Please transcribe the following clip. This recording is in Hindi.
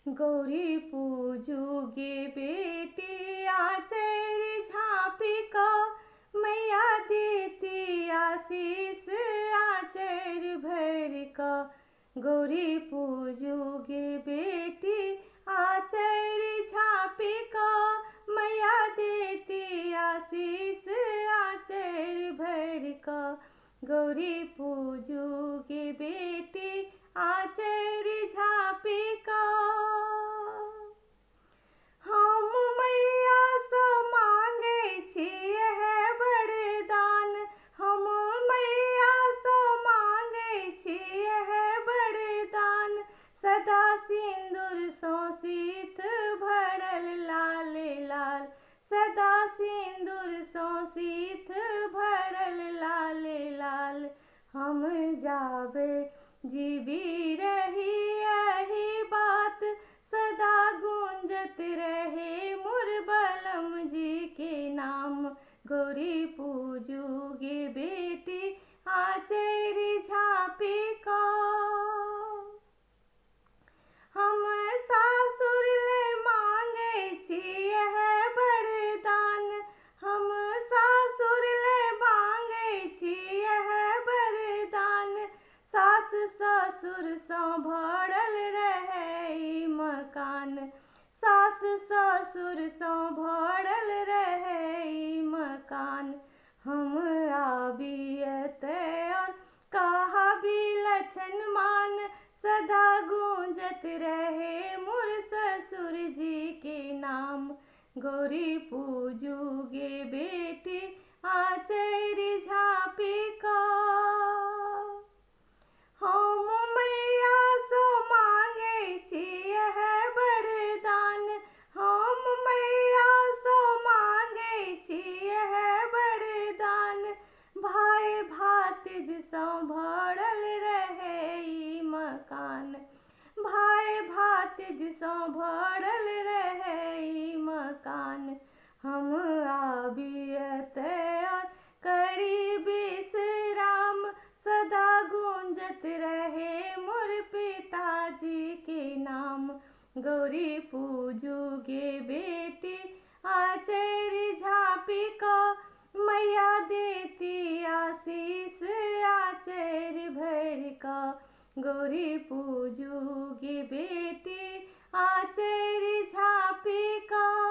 गौरी पूजूगे बेटी आचर झाँपी का, मैया देती आशीष आचर भर का। गौरी पूजूगे बेटी आचर झाँपी का, मैया देती आशीष आचर भर का। गौरी पूजूगे बेटी आचर झाँपी का। हम मैया सँ मांगै छियैह वरदान, हम मैया सँ मांगै छियैह वरदान। सदा सिन्दूर सँ सीत भरल लाल लाल, सदा सिन्दूर सँ सीत भरल लाल लाल। हम जाबे जीवी रही यही बात, सदा गूंजत रहे मोर बलम जी के नाम। गौरी पूजूगे बेटी आचर झाँपी का। हम सासुर ले मांगै छियैह वरदान, हम सासुर ले मांगै छियैह वरदान। सास ससुर सँ भरल रहै ई मकान, सास ससुर सँ भरल रहै ई मकान। हम आबी एतय कहा बिलक्षण मान, सदा गूंजत रहे मोर ससुर जी के नाम। गौरी पूजूगे बेटी आचर झाँपी का। हम मैया सँ मांगै छियैह वरदान, हम मैया सँ मांगै छियैह वरदान। भाय भातिज सँ भरल रहै ई मकान, भाय भातिज सँ भरल रहै ई मकान। हम आबी एतय करी विश्राम, सदा गूंजत रहे मोर पिताजी के नाम। गौरी पूजूगे बेटी आचर झाँपी का, मैया देती आशीष आचर भर का। गौरी पूजूगे बेटी आचर झाँपी का।